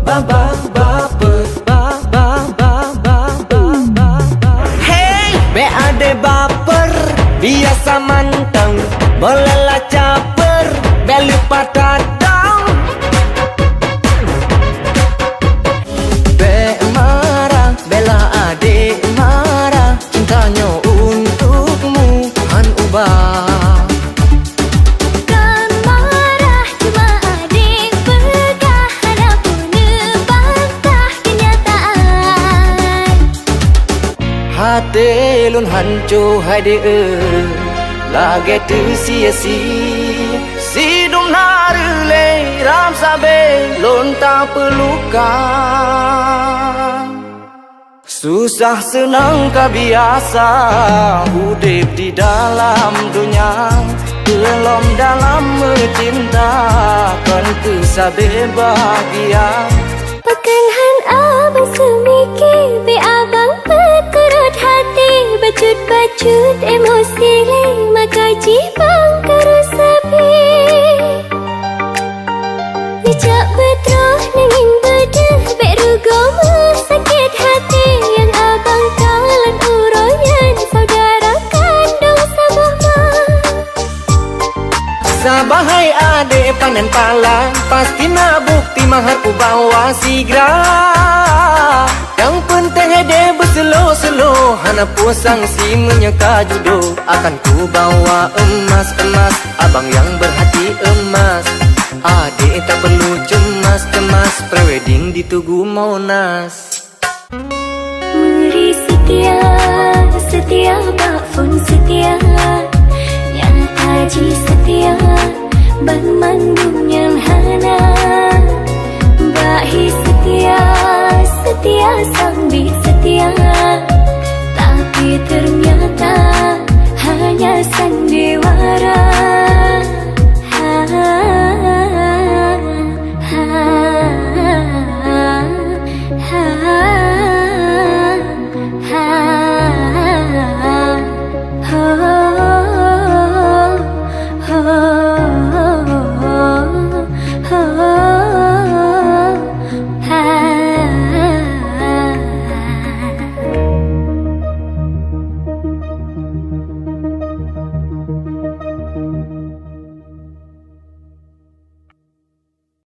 baper. Hey, be ade baper, biasa manteng, melelah caper, be lupa datang. Be marah, bela ade marah, cintanya untukmu Tuhan ubah. Hati lun hancur hai de lage tu sia-sia sidum narule ram sabe lun tak pelukan. Susah senang ka biasa hidup di dalam dunia, belum dalam mencinta kan tu sabe bahagia. Pekanhan abang semikir be abang perkerut hati, bacut-bacut emosi leh maka jibang kerus sepi. Bijak betroh nanging bedeh be rugo sakit hati, yang abang kalan uroyan saudara kandung sabuh mah. Sabahai ade panen pala, pasti na bukti mahar ku bawa sigra. Yang penting ade berselo-selo, hana pusang si menyeka judo. Akan ku bawa emas-emas, abang yang berhati emas. Ade tak perlu cemas-cemas, prewedding di Tugu Monas. Meri setia, setia bak pun setia, yang haji setia, ban mandung yang hana. Bahi setia, setia sambit setia, tapi ternyata hanya sandiwara.